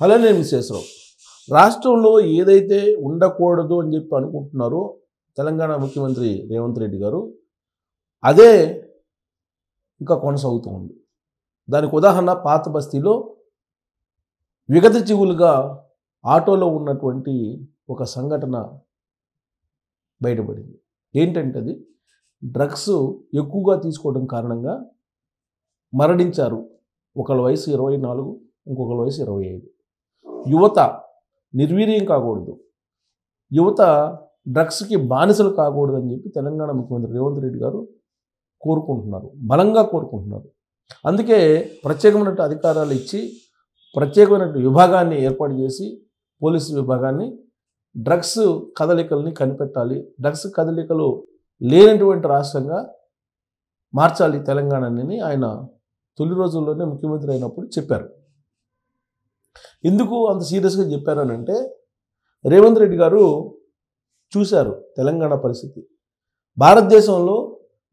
అలానే విశ్వేశ్వరరావు రాష్ట్రంలో ఏదైతే ఉండకూడదు అని చెప్పి అనుకుంటున్నారో తెలంగాణ ముఖ్యమంత్రి రేవంత్ రెడ్డి గారు అదే ఇంకా కొనసాగుతూ ఉంది. దానికి ఉదాహరణ పాత బస్తీలో విగత జీవులుగా ఆటోలో ఉన్నటువంటి ఒక సంఘటన బయటపడింది. ఏంటంటే అది డ్రగ్స్ ఎక్కువగా తీసుకోవడం కారణంగా మరణించారు. ఒకళ్ళ వయసు 24, ఇంకొకళ్ళ వయసు 25. యువత నిర్వీర్యం కాకూడదు, యువత డ్రగ్స్కి బానిసలు కాకూడదు అని చెప్పి తెలంగాణ ముఖ్యమంత్రి రేవంత్ రెడ్డి గారు కోరుకుంటున్నారు, బలంగా కోరుకుంటున్నారు. అందుకే ప్రత్యేకమైన అధికారాలు ఇచ్చి ప్రత్యేకమైన విభాగాన్ని ఏర్పాటు చేసి పోలీసు విభాగాన్ని డ్రగ్స్ కదలికల్ని కనిపెట్టాలి, డ్రగ్స్ కదలికలు లేనటువంటి రాష్ట్రంగా మార్చాలి తెలంగాణని ఆయన తొలి రోజుల్లోనే ముఖ్యమంత్రి అయినప్పుడు చెప్పారు. ఎందుకు అంత సీరియస్గా చెప్పారనంటే రేవంత్ రెడ్డి గారు చూశారు తెలంగాణ పరిస్థితి. భారతదేశంలో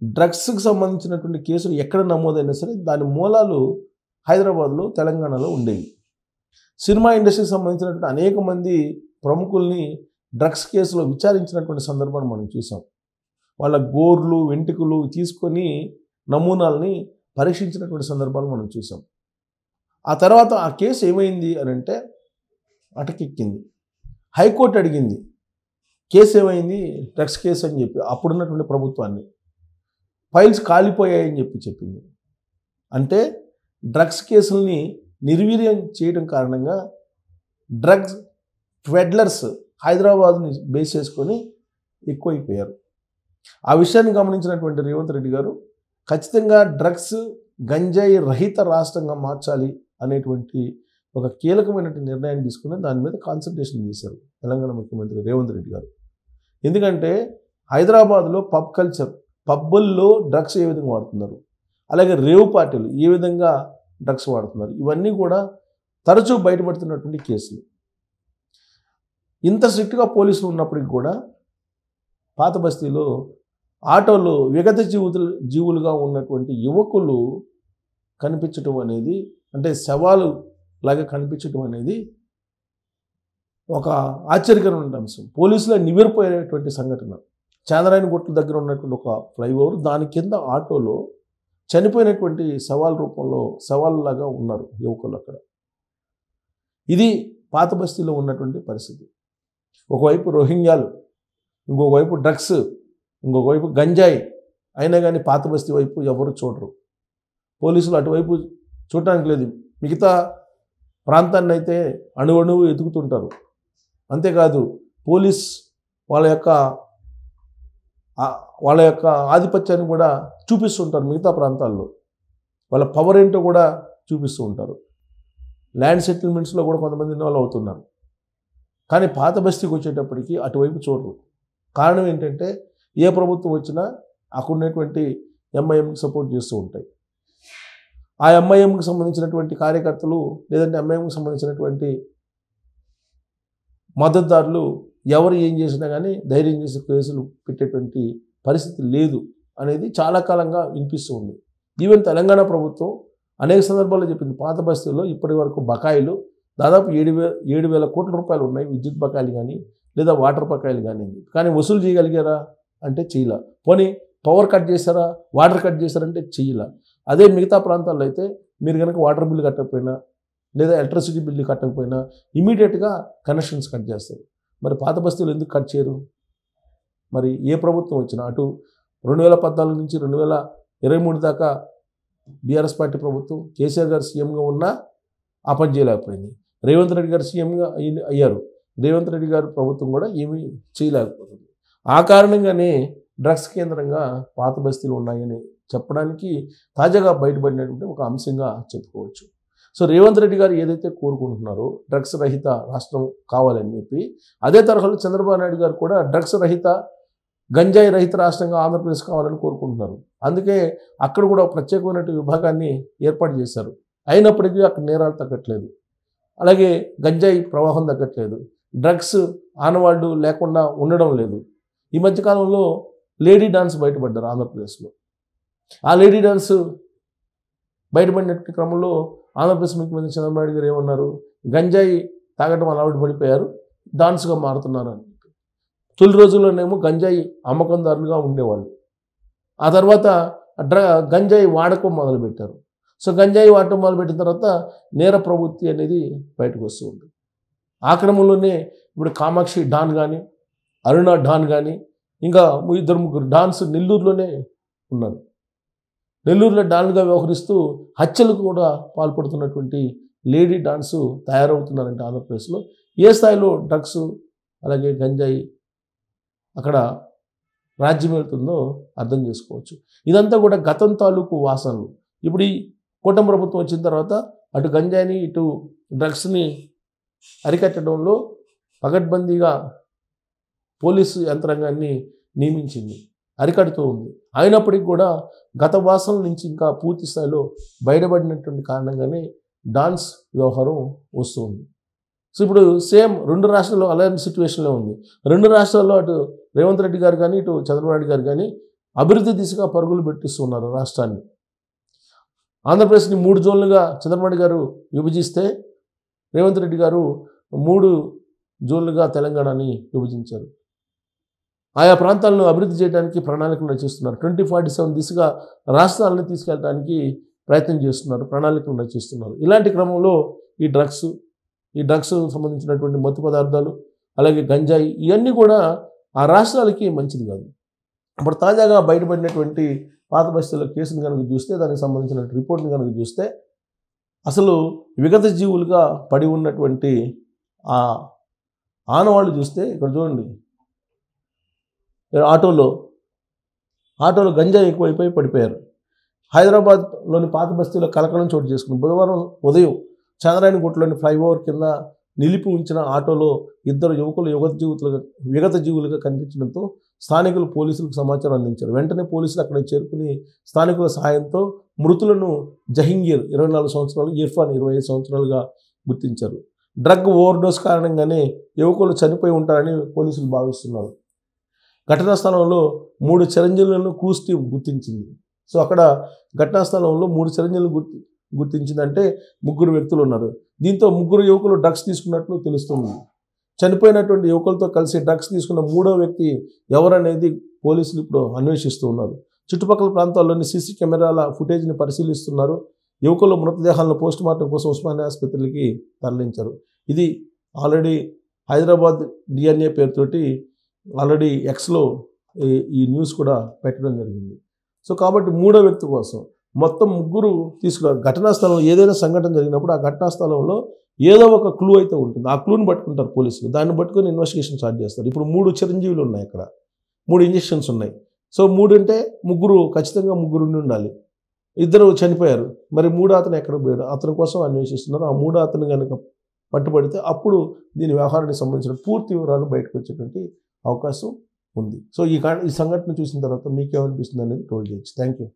డ్రగ్స్కి సంబంధించినటువంటి కేసులు ఎక్కడ నమోదైనా సరే దాని మూలాలు హైదరాబాద్లో, తెలంగాణలో ఉండేవి. సినిమా ఇండస్ట్రీకి సంబంధించినటువంటి అనేక మంది ప్రముఖుల్ని డ్రగ్స్ కేసులో విచారించినటువంటి సందర్భాన్ని మనం చూసాం. వాళ్ళ గోర్లు, వెంట్రుకలు తీసుకొని నమూనాల్ని పరీక్షించినటువంటి సందర్భాలు మనం చూసాం. ఆ తర్వాత ఆ కేసు ఏమైంది అని అంటే అటకెక్కింది. హైకోర్టు అడిగింది కేసు ఏమైంది, డ్రగ్స్ కేసు అని చెప్పి అప్పుడున్నటువంటి ప్రభుత్వాన్ని. ఫైల్స్ కాలిపోయాయని చెప్పింది. అంటే డ్రగ్స్ కేసుల్ని నిర్వీర్యం చేయడం కారణంగా డ్రగ్స్ పెడ్లర్స్ హైదరాబాద్ని బేస్ చేసుకొని ఎక్కువైపోయారు. ఆ విషయాన్ని గమనించినటువంటి రేవంత్ రెడ్డి గారు ఖచ్చితంగా డ్రగ్స్ గంజాయి రహిత రాష్ట్రంగా మార్చాలి అనేటువంటి ఒక కీలకమైనటువంటి నిర్ణయాన్ని తీసుకుని దాని మీద కాన్సన్ట్రేషన్ చేశారు తెలంగాణ ముఖ్యమంత్రి రేవంత్ రెడ్డి గారు. ఎందుకంటే హైదరాబాద్లో పబ్ కల్చర్, పబ్బుల్లో డ్రగ్స్ ఏ విధంగా వాడుతున్నారు, అలాగే రేవ్ పార్టీలు ఏ విధంగా డ్రగ్స్ వాడుతున్నారు, ఇవన్నీ కూడా తరచూ బయటపడుతున్నటువంటి కేసులు. ఇంత స్ట్రిక్ట్గా పోలీసులు ఉన్నప్పటికీ కూడా పాత బస్తీలో ఆటోలో విగత జీవులుగా ఉన్నటువంటి యువకులు కనిపించడం అనేది, అంటే శవాలు లాగా కనిపించడం అనేది ఒక ఆశ్చర్యకరమైన అంశం. పోలీసులు నివ్వెరపోయేటువంటి సంఘటన. చాంద్రాయణ గుట్ల దగ్గర ఉన్నటువంటి ఒక ఫ్లైఓవర్, దాని కింద ఆటోలో చనిపోయినటువంటి శవాల రూపంలో శవాలలాగా ఉన్నారు యువకులు అక్కడ. ఇది పాత బస్తీలో ఉన్నటువంటి పరిస్థితి. ఒకవైపు రోహింగ్యాలు, ఇంకొక వైపు డ్రగ్స్, ఇంకొక వైపు గంజాయి. అయినా కానీ పాత బస్తీ వైపు ఎవరు చూడరు. పోలీసులు అటువైపు చూడటానికి లేదు. మిగతా ప్రాంతాన్ని అయితే అణువణువు ఎతుకుతుంటారు. అంతేకాదు పోలీస్ వాళ్ళ యొక్క ఆధిపత్యాన్ని కూడా చూపిస్తుంటారు. మిగతా ప్రాంతాల్లో వాళ్ళ పవర్ ఏంటో కూడా చూపిస్తూ ఉంటారు. ల్యాండ్ సెటిల్మెంట్స్లో కూడా కొంతమంది ఇన్వాల్వ్ అవుతున్నారు. కానీ పాత బస్తీకి వచ్చేటప్పటికి అటువైపు చూడరు. కారణం ఏంటంటే ఏ ప్రభుత్వం వచ్చినా అక్కడ ఉన్నటువంటి ఎంఐఎంకి సపోర్ట్ చేస్తూ ఉంటాయి. ఆ ఎంఐఎంకి సంబంధించినటువంటి కార్యకర్తలు లేదంటే ఎంఐఎంకి సంబంధించినటువంటి మద్దతుదారులు ఎవరు ఏం చేసినా కానీ ధైర్యం చేసి కేసులు పెట్టేటువంటి పరిస్థితి లేదు అనేది చాలా కాలంగా వినిపిస్తూ ఉంది. ఈవెన్ తెలంగాణ ప్రభుత్వం అనేక సందర్భాల్లో చెప్పింది, పాత బస్తీల్లో ఇప్పటి వరకు బకాయిలు దాదాపు 7,000 కోట్ల రూపాయలు ఉన్నాయి, విద్యుత్ బకాయిలు కానీ లేదా వాటర్ బకాయిలు కానీ. కానీ వసూలు చేయగలిగారా అంటే చేయలే. పోనీ పవర్ కట్ చేశారా, వాటర్ కట్ చేశారంటే చేయలే. అదే మిగతా ప్రాంతాల్లో అయితే మీరు కనుక వాటర్ బిల్లు కట్టకపోయినా లేదా ఎలక్ట్రిసిటీ బిల్లు కట్టకపోయినా ఇమీడియట్గా కనెక్షన్స్ కట్ చేస్తారు. మరి పాత బస్తీలు ఎందుకు కట్ చేయరు? మరి ఏ ప్రభుత్వం వచ్చినా అటు 2014 నుంచి 2023 దాకా బీఆర్ఎస్ పార్టీ ప్రభుత్వం, కేసీఆర్ గారు సీఎంగా ఉన్నా ఆ పని చేయలేకపోయింది. రేవంత్ రెడ్డి గారు సీఎంగా అయ్యారు, రేవంత్ రెడ్డి గారు ప్రభుత్వం కూడా ఏమీ చేయలేకపోతుంది. ఆ కారణంగానే డ్రగ్స్ కేంద్రంగా పాత బస్తీలు ఉన్నాయని చెప్పడానికి తాజాగా బయటపడినటువంటి ఒక అంశంగా చెప్పుకోవచ్చు. సో రేవంత్ రెడ్డి గారు ఏదైతే కోరుకుంటున్నారో డ్రగ్స్ రహిత రాష్ట్రం కావాలని చెప్పి, అదే తరహాలో చంద్రబాబు నాయుడు గారు కూడా డ్రగ్స్ రహిత, గంజాయి రహిత రాష్ట్రంగా ఆంధ్రప్రదేశ్ కావాలని కోరుకుంటున్నారు. అందుకే అక్కడ కూడా ప్రత్యేకమైన విభాగాన్ని ఏర్పాటు చేశారు. అయినప్పటికీ అక్కడ నేరాలు తగ్గట్లేదు, అలాగే గంజాయి ప్రవాహం తగ్గట్లేదు, డ్రగ్స్ ఆనవాళ్ళు లేకుండా ఉండడం లేదు. ఈ మధ్యకాలంలో లేడీ డాన్స్ బయటపడ్డారు ఆంధ్రప్రదేశ్లో. ఆ లేడీ డాన్స్ బయటపడిన క్రమంలో ఆంధ్రప్రదేశ్ ముఖ్యమంత్రి చంద్రబాబు నాయుడు గారు ఏమన్నారు, గంజాయి తాగడం అలవాటు పడిపోయారు, డాన్స్గా మారుతున్నారు అని. తొలి రోజుల్లోనేమో గంజాయి అమ్మకందారులుగా ఉండేవాళ్ళు. ఆ తర్వాత గంజాయి వాడకం మొదలుపెట్టారు. సో గంజాయి వాడటం మొదలుపెట్టిన తర్వాత నేర ప్రవృత్తి అనేది బయటకు వస్తూ ఉంది. ఆ క్రమంలోనే ఇప్పుడు కామాక్షి డాన్ కానీ, అరుణ డాన్ కానీ, ఇంకా ఇద్దరు ముగ్గురు డాన్స్ నెల్లూరులోనే ఉన్నారు. నెల్లూరులో డాన్గా వ్యవహరిస్తూ హత్యలకు కూడా పాల్పడుతున్నటువంటి లేడీ డాన్స్ తయారవుతున్నారంటే ఆంధ్రప్రదేశ్లో. ఏ స్థాయిలో డ్రగ్స్ అలాగే గంజాయి అక్కడ రాజ్యం వెళ్తుందో అర్థం చేసుకోవచ్చు. ఇదంతా కూడా గతం తాలూకు వాసనలు. ఇప్పుడు ఈ కూటమి ప్రభుత్వం వచ్చిన తర్వాత అటు గంజాయిని ఇటు డ్రగ్స్ని అరికట్టడంలో పగడ్బందీగా పోలీసు యంత్రాంగాన్ని నియమించింది, అరికడుతూ ఉంది. అయినప్పటికీ కూడా గత వాసనల నుంచి ఇంకా పూర్తి స్థాయిలో బయటపడినటువంటి కారణంగానే డాన్స్ వ్యవహారం వస్తుంది. సో ఇప్పుడు సేమ్ రెండు రాష్ట్రాల్లో అలాంటి సిచ్యువేషన్లో ఉంది. రెండు రాష్ట్రాల్లో అటు రేవంత్ రెడ్డి గారు కానీ ఇటు చంద్రబాబు నాయుడు గారు కానీ అభివృద్ధి దిశగా పరుగులు పెట్టిస్తున్నారు రాష్ట్రాన్ని. ఆంధ్రప్రదేశ్ని 3 జోన్లుగా చంద్రబాబు నాయుడు గారు విభజిస్తే రేవంత్ రెడ్డి గారు 3 జోన్లుగా తెలంగాణని విభజించారు. ఆయా ప్రాంతాలను అభివృద్ధి చేయడానికి ప్రణాళికలు రచిస్తున్నారు. 2047 దిశగా రాష్ట్రాలను తీసుకెళ్ళడానికి ప్రయత్నం చేస్తున్నారు, ప్రణాళికలు రచిస్తున్నారు. ఇలాంటి క్రమంలో ఈ డ్రగ్స్ సంబంధించినటువంటి మత్తు పదార్థాలు అలాగే గంజాయి ఇవన్నీ కూడా ఆ రాష్ట్రాలకి మంచిది కాదు. ఇప్పుడు తాజాగా బయటపడినటువంటి పాత బస్తీల కేసుని కనుక చూస్తే, దానికి సంబంధించిన రిపోర్ట్ని కనుక చూస్తే, అసలు విగత జీవులుగా పడి ఉన్నటువంటి ఆ ఆనవాళ్ళు చూస్తే ఇక్కడ చూడండి, ఆటోలో గంజాయి ఎక్కువైపోయి పడిపోయారు. హైదరాబాద్లోని పాత బస్తీలో కలకలం చోటు చేసుకుంది. బుధవారం ఉదయం చంద్రాయణగుట్టలోని ఫ్లైఓవర్ కింద నిలిపి ఉంచిన ఆటోలో ఇద్దరు యువకులు విగత జీవులుగా కనిపించడంతో స్థానికులు పోలీసులకు సమాచారం అందించారు. వెంటనే పోలీసులు అక్కడ చేరుకుని స్థానికుల సహాయంతో మృతులను జహంగీర్ 24 సంవత్సరాలు, ఇర్ఫాన్ 25 సంవత్సరాలుగా గుర్తించారు. డ్రగ్ ఓవర్డోస్ కారణంగానే యువకులు చనిపోయి ఉంటారని పోలీసులు భావిస్తున్నారు. ఘటనా స్థలంలో 3 చిరంజీవులను క్రూస్ టీం గుర్తించింది. సో అక్కడ ఘటనా స్థలంలో 3 చిరంజీవులను గుర్తించిందంటే 3 వ్యక్తులు ఉన్నారు. దీంతో 3 యువకులు డ్రగ్స్ తీసుకున్నట్లు తెలుస్తుంది. చనిపోయినటువంటి యువకులతో కలిసి డ్రగ్స్ తీసుకున్న 3వ వ్యక్తి ఎవరనేది పోలీసులు ఇప్పుడు అన్వేషిస్తూ ఉన్నారు. చుట్టుపక్కల ప్రాంతాల్లోని సీసీ కెమెరాల ఫుటేజ్ని పరిశీలిస్తున్నారు. యువకుల మృతదేహాలను పోస్టుమార్టం కోసం ఉస్మానియా ఆసుపత్రికి తరలించారు. ఇది ఆల్రెడీ హైదరాబాద్ DNA పేరుతోటి ఆల్రెడీ ఎక్స్లో ఈ న్యూస్ కూడా పెట్టడం జరిగింది. సో కాబట్టి 3వ వ్యక్తి కోసం మొత్తం 3 తీసుకున్నారు. ఘటనా స్థలంలో ఏదైనా సంఘటన జరిగినప్పుడు ఆ ఘటనా స్థలంలో ఏదో ఒక క్లూ అయితే ఉంటుంది. ఆ క్లూని పట్టుకుంటారు పోలీసులు. దాన్ని పట్టుకొని ఇన్వెస్టిగేషన్ స్టార్ట్ చేస్తారు. ఇప్పుడు 3 చిరంజీవులు ఉన్నాయి, అక్కడ 3 ఇంజెక్షన్స్ ఉన్నాయి. సో 3 అంటే 3 ఖచ్చితంగా 3 ఉండి ఉండాలి. 2 చనిపోయారు. మరి 3వ అతను ఎక్కడ పోయాడు? అతని కోసం అన్వేషిస్తున్నారు. ఆ 3వ అతను కనుక పట్టుబడితే అప్పుడు దీని వ్యవహారానికి సంబంధించిన పూర్తి వివరాలు బయటకు వచ్చేటువంటి అవకాశం ఉంది. సో ఈ సంఘటన చూసిన తర్వాత మీకేమనిపిస్తుంది అనేది ట్రోల్ చేయొచ్చు. Thank you.